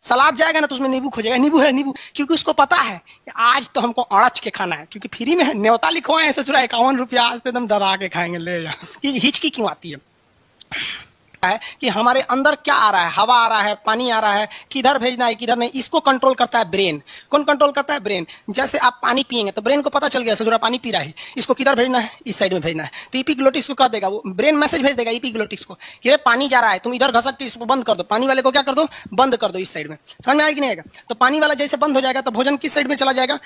सलाद जाएगा ना तो उसमें नींबू खोजेगा, नींबू है नींबू, क्योंकि उसको पता है कि आज तो हमको अड़च के खाना है, क्योंकि फ्री में है, न्योता लिखवाए ससुरा 51 रुपया, आज तो एकदम दबा के खाएंगे ले जा। ये हिचकी क्यों आती है कि हमारे अंदर क्या आ रहा है, हवा आ रहा है, पानी आ रहा है, किधर भेजना है किधर नहीं, इसको कंट्रोल करता है ब्रेन। कौन कंट्रोल करता है? ब्रेन। जैसे आप पानी पिएंगे तो ब्रेन को पता चल गया ससुरा पानी पी रहा है, इसको किधर भेजना है, इस साइड में भेजना है, तो इपिग्लोटिक्स को कह देगा, वो ब्रेन मैसेज भेज देगा इपिग्लोटिक्स को कि अरे पानी जा रहा है, तुम इधर घसक के इसको बंद कर दो, पानी वाले को क्या कर दो, बंद कर दो इस साइड में। समझ में आएगा कि नहीं आएगा? तो पानी वाला जैसे बंद हो जाएगा तो भोजन किस साइड में चला जाएगा,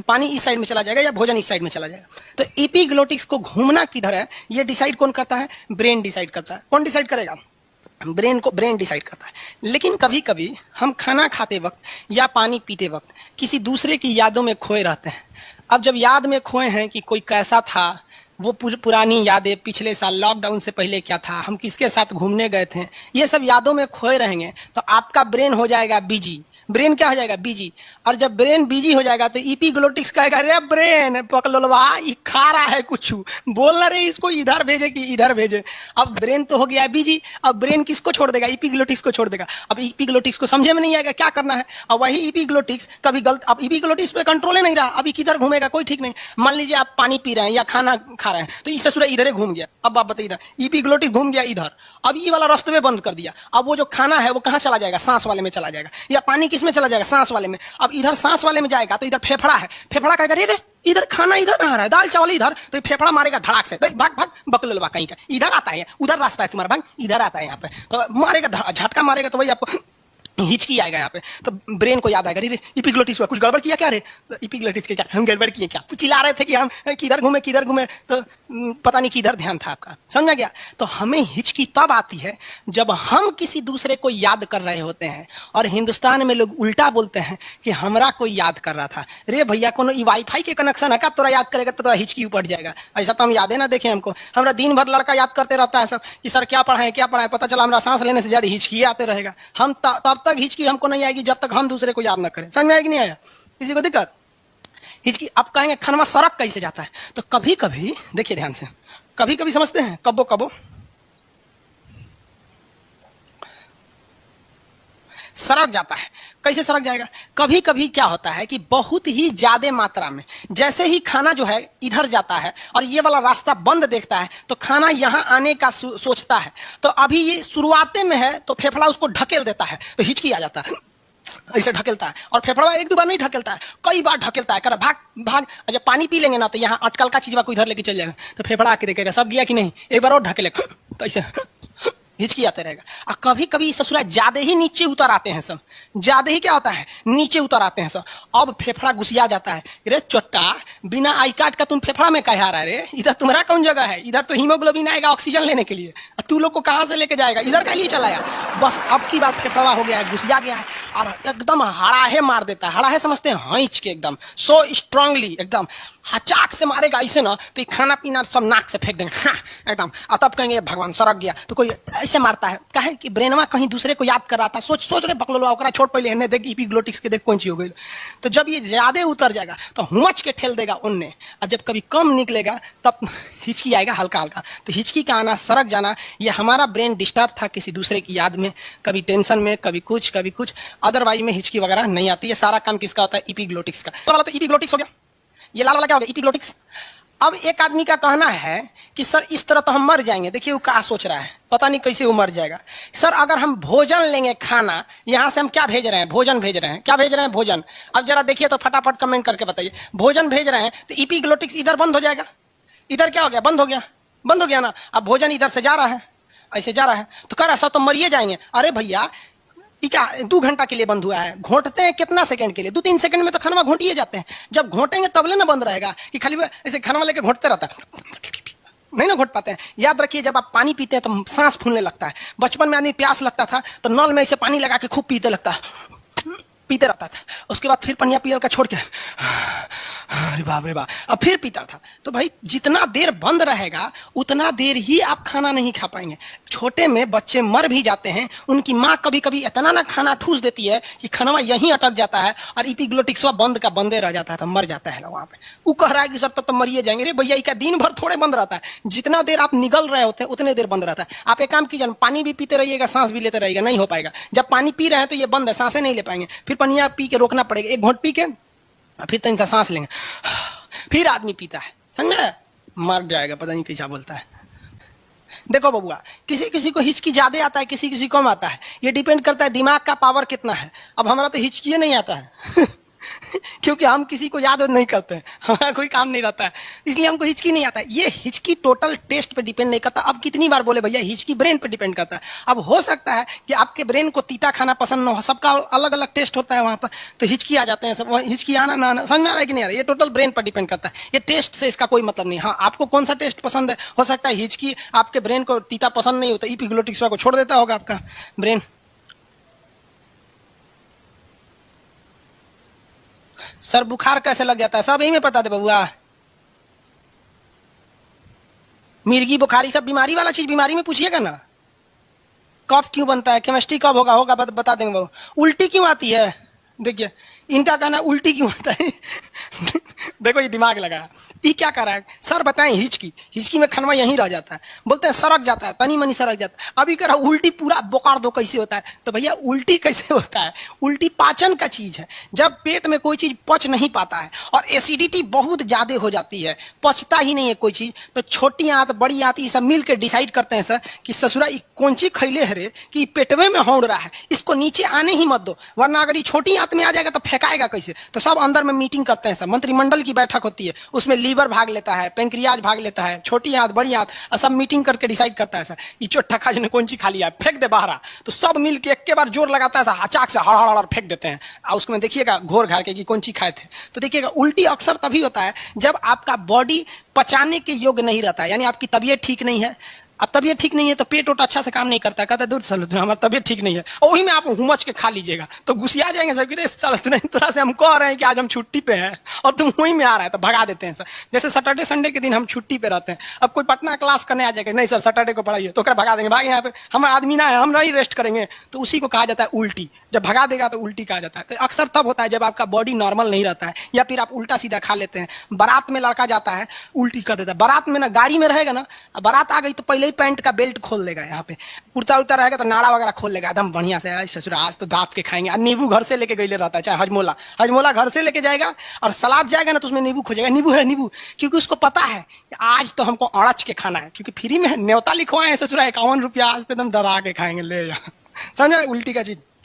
पानी इस साइड में चला जाएगा या भोजन इस साइड में चला जाएगा। तो इपिग्लोटिक्स को घूमना किधर है ये डिसाइड कौन करता है? ब्रेन डिसाइड करता है। कौन डिसाइड करेगा? ब्रेन डिसाइड करता है। लेकिन कभी कभी हम खाना खाते वक्त या पानी पीते वक्त किसी दूसरे की यादों में खोए रहते हैं। अब जब याद में खोए हैं कि कोई कैसा था, वो पुरानी यादें, पिछले साल लॉकडाउन से पहले क्या था, हम किसके साथ घूमने गए थे, ये सब यादों में खोए रहेंगे तो आपका ब्रेन हो जाएगा बिजी। ब्रेन क्या हो जाएगा? बिजी। और जब ब्रेन बिजी हो जाएगा तो इपिग्लोटिक्स कहेगा अरे ब्रेन पकड़वा ये खा रहा है कुछ, बोल ना रे इसको इधर भेजे कि इधर भेजे। अब ब्रेन तो हो गया बिजी, अब ब्रेन किसको छोड़ देगा? इपिग्लोटिक्स को छोड़ देगा। अब इपिग्लोटिक्स को समझे में नहीं आएगा क्या करना है। अब वही इपिग्लोटिक्स कभी गलत, अब इपिग्लोटिक्स पे कंट्रोल ही नहीं रहा, अभी किधर घूमेगा कोई ठीक नहीं। मान लीजिए आप पानी पी रहे हैं या खाना खा रहे हैं तो इस ससुरा इधर घूम गया। अब आप बताइए, इपिग्लोटिक्स घूम गया इधर, अब ये वाला रास्ते में बंद कर दिया। अब वो जो खाना है वो कहाँ चला जाएगा? सांस वाले में चला जाएगा। या पानी किसमें चला जाएगा? सांस वाले में। अब इधर सांस वाले में जाएगा तो इधर फेफड़ा है, फेफड़ा कहेगा रे इधर खाना इधर कहाँ रहा है, दाल चावल इधर, तो फेफड़ा मारेगा धड़ाक से, भाग भाग बकलोलवा कहीं का, इधर आता है, उधर रास्ता है तुम्हारा, भाग इधर आता है यहाँ पे, तो मारेगा झटका मारेगा तो वही आपको हिचकी आएगा यहाँ पे। तो ब्रेन को याद आएगा रे इपिग्लोटिक्स कुछ गड़बड़ किया क्या रे, तो इपिग्लोटिक्स के क्या हम गड़बड़ किए क्या, चिल्ला रहे थे कि हम किधर घूमे तो पता नहीं किधर ध्यान था आपका। समझ गया? तो हमें हिचकी तब आती है जब हम किसी दूसरे को याद कर रहे होते हैं, और हिंदुस्तान में लोग उल्टा बोलते हैं कि हमरा कोई याद कर रहा था। रे भैया कोनो वाईफाई के कनेक्शन है क्या, तोरा याद करेगा तो तोरा हिचकी उपट जाएगा। ऐसा तो हम यादें ना देखें हमको, हमरा दिन भर लड़का याद करते रहता है सब कि सर क्या पढ़ाएं क्या पढ़ाएं, पता चला हमरा सांस लेने से ज्यादा हिचकी आते रहेगा। हम तब तक हिचकी हमको नहीं आएगी जब तक हम दूसरे को याद ना करें। समझ में आएगी नहीं आया? किसी को दिक्कत? हिचकी आप कहेंगे खनवा सड़क कैसे जाता है, तो कभी कभी देखिए ध्यान से, कभी कभी समझते हैं, कबो कबो सड़क जाता है। कैसे सड़क जाएगा? कभी कभी क्या होता है कि बहुत ही ज्यादा मात्रा में जैसे ही खाना जो है इधर जाता है और ये वाला रास्ता बंद देखता है तो खाना यहां आने का सोचता है, तो अभी ये शुरुआते में है तो फेफड़ा उसको ढकेल देता है तो हिचकी आ जाता है, ऐसे ढकेलता है। और फेफड़ा एक दो बार नहीं ढकेलता है, कई बार ढकेलता है, कर भाग भाग। जब पानी पी लेंगे ना तो यहाँ अटकल का चीज को इधर लेके चल जाएगा तो फेफड़ा आके देखेगा सब गया कि नहीं, एक बार और ढकेलेगा तो ऐसे हिचकी आते रहेगा। और कभी कभी ससुरा ज्यादा ही नीचे उतर आते हैं सब, ज्यादा ही क्या होता है नीचे उतर आते हैं सब। अब फेफड़ा घुसिया जाता है, रे चोट्टा बिना आई कार्ड का तुम फेफड़ा में कहे आ रहा है रे, इधर तुम्हारा कौन जगह है, इधर तो हीमोग्लोबिन आएगा ऑक्सीजन लेने के लिए, तू लोग को कहां से लेके जाएगा, इधर का लिए चलाया। बस अब की बात फेफड़ा हो गया है, घुसिया गया है और एकदम हड़ाहे मार देता है। हड़ाहे समझते हैं? हईच के एकदम सो स्ट्रांगली एकदम हचाक से मारेगा ऐसे ना तो खाना पीना सब नाक से फेंक देंगे एकदम। और तब कहेंगे भगवान सड़क गया। तो कोई ऐसे मारता है, कहे कि ब्रेनवा कहीं दूसरे को याद कर रहा था, सोच रहे बकलोलवा ओकरा छोड़ पहले एने देख इपिग्लोटिक्स के देख कौन ची हो गई। तो जब ये ज्यादा उतर जाएगा तो हुमच के ठेल देगा उनने, और जब कभी कम निकलेगा तब हिचकी आएगा हल्का हल्का। तो हिचकी का आना, सड़क जाना, ये हमारा ब्रेन डिस्टर्ब था किसी दूसरे की याद में, कभी टेंशन में, कभी कुछ कभी कुछ। अदरवाइज में हिचकी वगैरह नहीं आती है। सारा काम किसका होता है? इपिग्लोटिक्स का। तो वाला तो इपिग्लोटिक्स हो गया, ये लाल वाला क्या हो गया? इपिग्लोटिक्स। अब एक आदमी का कहना है कि सर इस तरह तो हम मर जाएंगे। देखिए वो क्या सोच रहा है, पता नहीं कैसे वो मर जाएगा। सर अगर हम भोजन लेंगे खाना, यहां से हम क्या भेज रहे हैं? भोजन भेज रहे हैं। क्या भेज रहे हैं? भोजन। अब जरा देखिए तो फटाफट कमेंट करके बताइए, भोजन भेज रहे हैं तो इपिग्लोटिक्स इधर बंद हो जाएगा। इधर क्या हो गया? बंद हो गया, बंद हो गया ना। अब भोजन इधर से जा रहा है, ऐसे जा रहा है, तो कह रहा है सर तो मरिए जाएंगे। अरे भैया ये क्या 2 घंटा के लिए बंद हुआ है? घोटते हैं कितना सेकंड के लिए? 2-3 सेकंड में तो खाना घोटिए जाते हैं। जब घोटेंगे तब ले ना बंद रहेगा कि खाली ऐसे खाना लेके घोटते रहता है, नहीं ना घोट पाते हैं। याद रखिए जब आप पानी पीते हैं तो सांस फूलने लगता है। बचपन में आदमी प्यास लगता था तो नल में ऐसे पानी लगा के खूब पीते रहता है, पीते रहता था। उसके बाद फिर पनिया पियल का छोड़ के अरे बाप रे बाप, अब फिर पीता था। तो भाई जितना देर बंद रहेगा उतना देर ही आप खाना नहीं खा पाएंगे। छोटे में बच्चे मर भी जाते हैं, उनकी माँ कभी कभी इतना ना खाना ठूस देती है कि खाना यहीं अटक जाता है और इपिग्लोटिक्सवा बंद का बंदे रह जाता है, तो मर जाता है वहां पे। वो कह रहा है कि सर तब तो मरिए जाएंगे। रे भैया का दिन भर थोड़े बंद रहता है, जितना देर आप निगल रहे होते हैं उतने देर बंद रहता है। आप एक काम कीजिए, पानी भी पीते रहिएगा, सांस भी लेते रहिएगा, नहीं हो पाएगा। जब पानी पी रहे हैं तो ये बंद है, सांसें नहीं ले पाएंगे, फिर पानी पी के रोकना पड़ेगा, एक घोंट पी के फिर तीन सा सांस लेंगे, फिर आदमी पीता है, समझे, मर जाएगा, पता नहीं कैसा बोलता है। देखो बबुआ, किसी किसी को हिचकी ज्यादा आता है, किसी किसी को कम आता है, ये डिपेंड करता है दिमाग का पावर कितना है। अब हमारा तो हिचकी नहीं आता है क्योंकि हम किसी को याद नहीं करते हैं, हमारा कोई काम नहीं रहता है, इसलिए हमको हिचकी नहीं आता है। ये हिचकी टोटल टेस्ट पे डिपेंड नहीं करता। अब कितनी बार बोले भैया, हिचकी ब्रेन पे डिपेंड करता है। अब हो सकता है कि आपके ब्रेन को तीता खाना पसंद ना हो, सबका अलग अलग टेस्ट होता है वहां पर, तो हिचकी आ जाते हैं सब। हिचकी आना ना आना समझ में आ रहा है कि नहीं आ रहा है, ये टोटल ब्रेन पर डिपेंड करता है, ये टेस्ट से इसका कोई मतलब नहीं। हाँ, आपको कौन सा टेस्ट पसंद है, हो सकता है हिचकी आपके ब्रेन को तीता पसंद नहीं होता, इपिग्लोटिक्स को छोड़ देता होगा आपका ब्रेन। सर बुखार कैसे लग जाता है, सब यही में पता दे बबुआ। मिर्गी बुखारी सब बीमारी वाला चीज बीमारी में पूछिएगा ना। कफ क्यों बनता है, केमिस्ट्री कब होगा होगा बता देंगे बाबू। उल्टी क्यों आती है, देखिए इनका कहना उल्टी क्यों होता है देखो ये दिमाग लगा, ये क्या कर रहा है, सर बताएं हिचकी, हिचकी में खनवा यहीं रह जाता है, बोलते हैं सरक जाता है, तनी मनी सरक जाता है। अभी कह रहा उल्टी पूरा बोकार दो कैसे होता है, तो भैया उल्टी कैसे होता है, उल्टी पाचन का चीज है। जब पेट में कोई चीज पच नहीं पाता है और एसिडिटी बहुत ज्यादा हो जाती है, पचता ही नहीं है कोई चीज, तो छोटी आंत बड़ी आंत ये सब मिल के डिसाइड करते हैं सर कि ससुरा कौन सी खैले हरे कि पेटवे में हौड़ रहा है, इसको नीचे आने ही मत दो, वरना अगर ये छोटी आंत में आ जाएगा तो फेंकाएगा कैसे। तो सब अंदर में मीटिंग करते हैं, सब मंत्रिमंडल की बैठक होती है, उसमें लीवर भाग लेता है, पेंक्रियाज भाग लेता है, छोटी आंत बड़ी आंत, सब मीटिंग करके डिसाइड करता है सर ये चोट्ठा खाज ने कौन सी खा लिया, फेंक दे बाहर। तो सब मिल के एक के बार जोर लगाता है, अचाक से हड़ फेंक देते हैं, और उसमें देखिएगा घोर घार के कि कौन सी खाए थे। तो देखिएगा उल्टी अक्सर तभी होता है जब आपका बॉडी पचाने के योग्य नहीं रहता है, यानी आपकी तबीयत ठीक नहीं है। अब तबीयत ठीक नहीं है तो पेट वोट अच्छा से काम नहीं करता है, कहता है दूर चलो हमारी तबीयत ठीक नहीं है, और वही में आप हुमच के खा लीजिएगा तो गुस्सिया जाएंगे सर, चलो नहीं तरह से हम कह रहे हैं कि आज हम छुट्टी पे हैं और तुम वहीं में आ रहा है, तो भगा देते हैं सर। जैसे सैटरडे संडे के दिन हम छुट्टी पे रहते हैं, अब कोई पटना क्लास करने आ जाएगा, नहीं सर सैटरडे को पढ़ाइए, तो भगा देंगे, भाग यहाँ पे हमारा आदमी ना है, हम नहीं रेस्ट करेंगे, तो उसी को कहा जाता है उल्टी। जब भगा देगा तो उल्टी कहा जाता है। तो अक्सर तब होता है जब आपका बॉडी नॉर्मल नहीं रहता है, या फिर आप उल्टा सीधा खा लेते हैं। बारात में लड़का जाता है उल्टी कर देता है, बारात में ना गाड़ी में रहेगा ना, बारात आ गई तो पहले ही पैंट का बेल्ट खोल देगा, यहाँ पे कुर्ता उड़ता रहेगा तो नाड़ा वगैरह खोल लेगा एकदम बढ़िया से, ससुर आज तो दाप के खाएंगे। और नींबू घर से लेके गई रहता है, चाहे हजमोला हजमोला घर से लेके जाएगा, और सलाद जाएगा ना तो उसमें नींबू खोजेगा, नींबू है नींबू, क्योंकि उसको पता है कि आज तो हमको अड़च के खाना है, क्योंकि फ्री में न्योता लिखवाए ससुरा 51 रुपया, आज तो एकदम दबा के खाएंगे, ले जा समझा उल्टी का चीज।